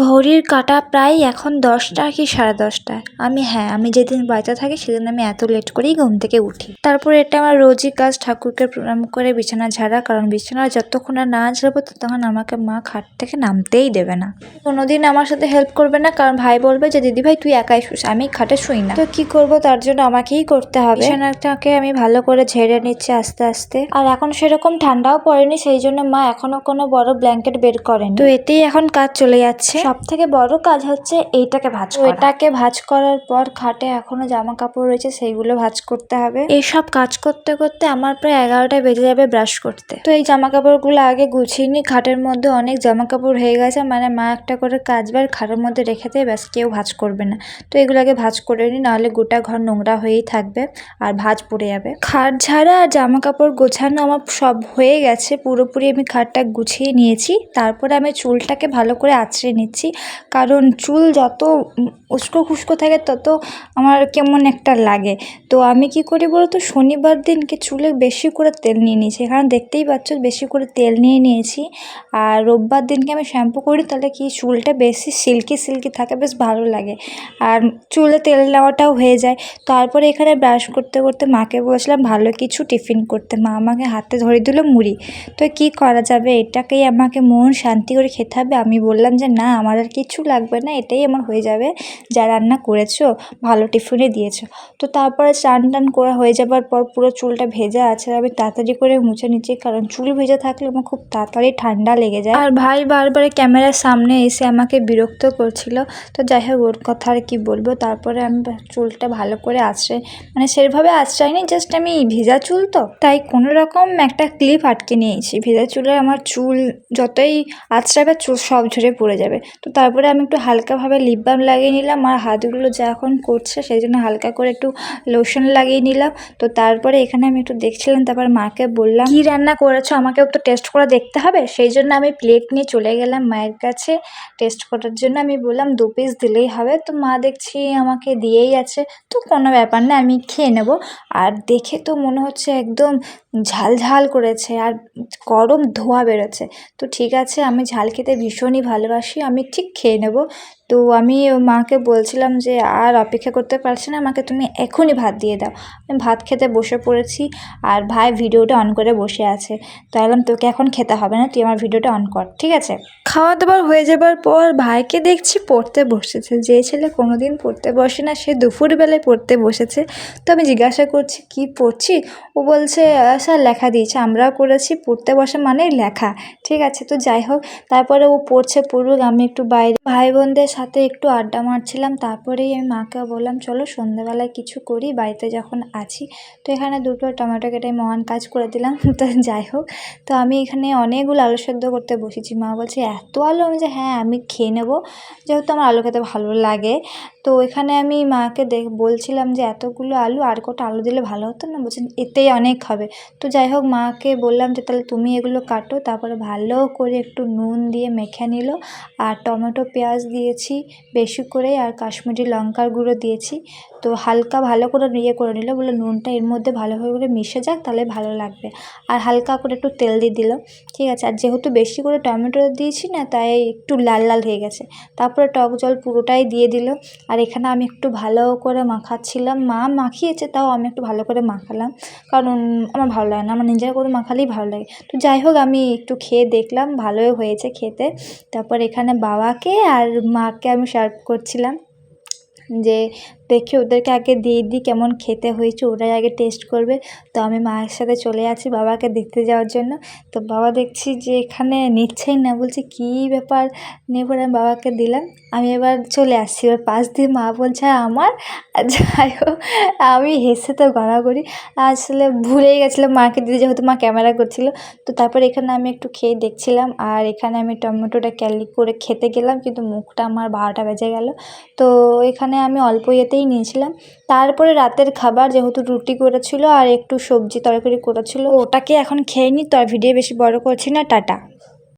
ঘড়ির কাঁটা প্রায় এখন 10টা কি 10:30। আমি যেদিন বাড়িতে থাকি সেদিন আমি এত লেট করেই ঘুম থেকে উঠি। তারপর এটা আমার রোজই কাজ, ঠাকুরকে প্রণাম করে বিছানা ঝাড়া, কারণ বিছানা যতক্ষণ না ঝাড়বো ততক্ষণ আমাকে মা খাট থেকে নামতেই দেবে না। কোনোদিন আমার সাথে হেল্প করবে না, কারণ ভাই বলবে যে দিদি ভাই তুই একাই শুস, আমি খাটে শুই না। তো কি করব, তার জন্য আমাকেই করতে হবে। বিছানাটাকে আমি ভালো করে ঝেড়ে নিচ্ছি আস্তে আস্তে। আর এখন সেরকম ঠান্ডাও পড়েনি, সেই জন্য মা এখনো কোনো বড় ব্ল্যাঙ্কেট বের করেনি। তো এতেই এখন কাজ চলে যাচ্ছে। সব থেকে বড় কাজ হচ্ছে এইটাকে ভাঁজ করা। এটাকে ভাঁজ করার পর খাটে এখনো জামা কাপড় রয়েছে, সেইগুলো ভাঁজ করতে হবে। এইসব কাজ করতে করতে আমার প্রায় 11টা বেজে যাবে ব্রাশ করতে। তো এই জামা কাপড়গুলো আগে গুছিয়ে নি। খাটের মধ্যে অনেক জামা কাপড় হয়ে গেছে, মানে মা একটা করে কাচবার খাটের মধ্যে রেখে দেয়, ব্যাস কেউ ভাঁজ করবে না। তো এগুলোকে ভাঁজ করে নি, নাহলে গোটা ঘর নোংরা হয়েই থাকবে আর ভাঁজ পড়ে যাবে। খাট ঝাড়া আর জামা কাপড় গোছানো আমার সব হয়ে গেছে, পুরোপুরি আমি খাটটা গুছিয়ে নিয়েছি। তারপরে আমি চুলটাকে ভালো করে আঁচড়ে নিচ্ছি, কারণ চুল যত উস্কো খুস্কো থাকে তত আমার কেমন একটা লাগে। তো আমি কি করি বলতো, শনিবার দিনকে চুলে বেশি করে তেল নিয়ে নিয়েছি, কারণ দেখতেই পাচ্ছ বেশি করে তেল নিয়ে নিয়েছি। আর রোববার দিনকে আমি শ্যাম্পু করি, তাহলে কি চুলটা বেশি সিল্কি সিল্কি থাকে, বেশ ভালো লাগে আর চুলে তেল নেওয়াটাও হয়ে যায়। তারপরে এখানে ব্রাশ করতে করতে মাকে বলছিলাম ভালো কিছু টিফিন করতে। মা আমাকে হাতে ধরে দিল মুড়ি। তো কি করা যাবে, এটাকেই আমাকে মন শান্তি করে খেতে হবে। আমি বললাম যে না, আমার আর কিছু লাগবে না, এটাই আমার হয়ে যাবে, যা রান্না করেছো ভালো টিফিনে দিয়েছো। তো তারপরে চান টান করা হয়ে যাবার পর পুরো চুলটা ভেজা আছে, আমি তাড়াতাড়ি করে মুছে নিচ্ছি, কারণ চুল ভেজা থাকলে আমার খুব তাড়াতাড়ি ঠান্ডা লেগে যায়। আর ভাই বারবার ক্যামেরার সামনে এসে আমাকে বিরক্ত করছিল। তো যাই হোক, ওর কথা আর কি বলবো। তারপরে আমি চুলটা ভালো করে আঁচড়ে, মানে সেভাবে আঁচড়াইনি, জাস্ট আমি ভেজা চুল তো তাই কোনো রকম একটা ক্লিপ আটকে নিয়েছি। ভেজা চুলে আমার চুল যতই আঁচড়াবে চুল সব ঝরে পড়ে যাবে। তো তারপরে আমি একটু হালকাভাবে লিপ বাম লাগিয়ে নিলাম, আর হাতগুলো যা এখন করছে সেই জন্য হালকা করে একটু লোশন লাগিয়ে নিলাম। তো তারপরে এখানে আমি একটু দেখছিলাম, তারপর মাকে বললাম কি রান্না করেছো, আমাকেও তো টেস্ট করে দেখতে হবে। সেই জন্য আমি প্লেট নিয়ে চলে গেলাম মায়ের কাছে টেস্ট করার জন্য। আমি বললাম 2 পিস দিলেই হবে। তো মা দেখছি আমাকে দিয়েই আছে, তো কোনো ব্যাপার না, আমি খেয়ে নেব। আর দেখে তো মনে হচ্ছে একদম ঝাল ঝাল করেছে আর গরম ধোঁয়া বেরোচ্ছে। তো ঠিক আছে, আমি ঝাল খেতে ভীষণই ভালোবাসি, আমি ঠিক খেয়ে নেব। তো আমি মাকে বলছিলাম যে আর অপেক্ষা করতে পারছি না, আমাকে তুমি এখনই ভাত দিয়ে দাও। আমি ভাত খেতে বসে পড়েছি, আর ভাই ভিডিওটা অন করে বসে আছে। তো বললাম তোকে এখন খেতে হবে না, তুই আমার ভিডিওটা অন কর, ঠিক আছে। খাওয়া দাওয়া হয়ে যাবার পর ভাইকে দেখছি পড়তে বসেছে। যে ছেলে কোনোদিন পড়তে বসে না, সে দুপুরবেলায় পড়তে বসেছে। তো আমি জিজ্ঞাসা করছি কি পড়ছি, ও বলছে স্যার লেখা দিয়েছে, আমরাও করেছি, পড়তে বসা মানে লেখা। ঠিক আছে, তো যাই হোক, তারপরে ও পড়ছে পড়ুক, আমি একটু বাইরে ভাই বোনদের সাথে একটু আড্ডা মারছিলাম। তারপরেই আমি মাকে বললাম চলো সন্ধ্যাবেলায় কিছু করি, বাড়িতে যখন আছি। তো এখানে 2টো টমেটো কেটে মহান কাজ করে দিলাম। তো যাই হোক, তো আমি এখানে অনেকগুলো আলু সেদ্ধ করতে বসেছি। মা বলছে এত আলু, আমি যে হ্যাঁ আমি খেয়ে নেবো, যেহেতু আমার আলু খেতে ভালো লাগে। তো এখানে আমি মাকে বলছিলাম যে এতগুলো আলু আর কটা আলু দিলে ভালো হতো না, বলছেন এতেই অনেক হবে। তো যাই হোক, মাকে বললাম যে তাহলে তুমি এগুলো কাটো। তারপরে ভালো করে একটু নুন দিয়ে মেখে নিল, আর টমেটো পেঁয়াজ দিয়েছি বেশি করে, আর কাশ্মীরি লঙ্কার গুঁড়ো দিয়েছি। তো হালকা ভালো করে করে নিল, বলে নুনটা এর মধ্যে ভালোভাবে করে মিশে যাক, তাহলে ভালো লাগবে। আর হালকা করে একটু তেল দিয়ে দিল, ঠিক আছে। আর যেহেতু বেশি করে টমেটো দিয়েছি না, তাই একটু লাল লাল হয়ে গেছে। তারপরে টক জল পুরোটাই দিয়ে দিল। আর এখানে আমি একটু ভালো করে মাখাচ্ছিলাম, মা মাখিয়েছে তাও আমি একটু ভালো করে মাখালাম, কারণ আমার ভালো লাগে না, আমার নিজের করে মাখালেই ভালো লাগে। তো যাই হোক, আমি একটু খেয়ে দেখলাম ভালোই হয়েছে খেতে। তারপর এখানে বাবাকে আর মাকে আমি সার্ভ করছিলাম, যে দেখি ওদেরকে আগে দিয়ে দিই কেমন খেতে হয়েছে, ওরাই আগে টেস্ট করবে। তো আমি মায়ের সাথে চলে যাচ্ছি বাবাকে দেখতে যাওয়ার জন্য। তো বাবা দেখছি যে এখানে নিচ্ছেই না, বলছে কী ব্যাপার, নিয়ে পরে আমি বাবাকে দিলাম। আমি এবার চলে আসছি, এবার পাশ দিয়ে মা বলছে আমার। আর যাই হোক, আমি হেসে তো গড়াগড়ি, আসলে ভুলেই গেছিলাম মাকে দিতে, যেহেতু মা ক্যামেরা করছিল। তো তারপর এখানে আমি একটু খেয়ে দেখছিলাম, আর এখানে আমি টমেটোটা ক্যালি করে খেতে গেলাম, কিন্তু মুখটা আমার 12টা বেজে গেল। তো এখানে আমি অল্প ইয়েতেই নিয়েছিলাম। তারপরে রাতের খাবার, যেহেতু রুটি করেছিল আর একটু সবজি তরকারি করেছিল, ওটাকে এখন খেয়ে নিই। তো আর ভিডিও বেশি বড় করছি না, টাটা।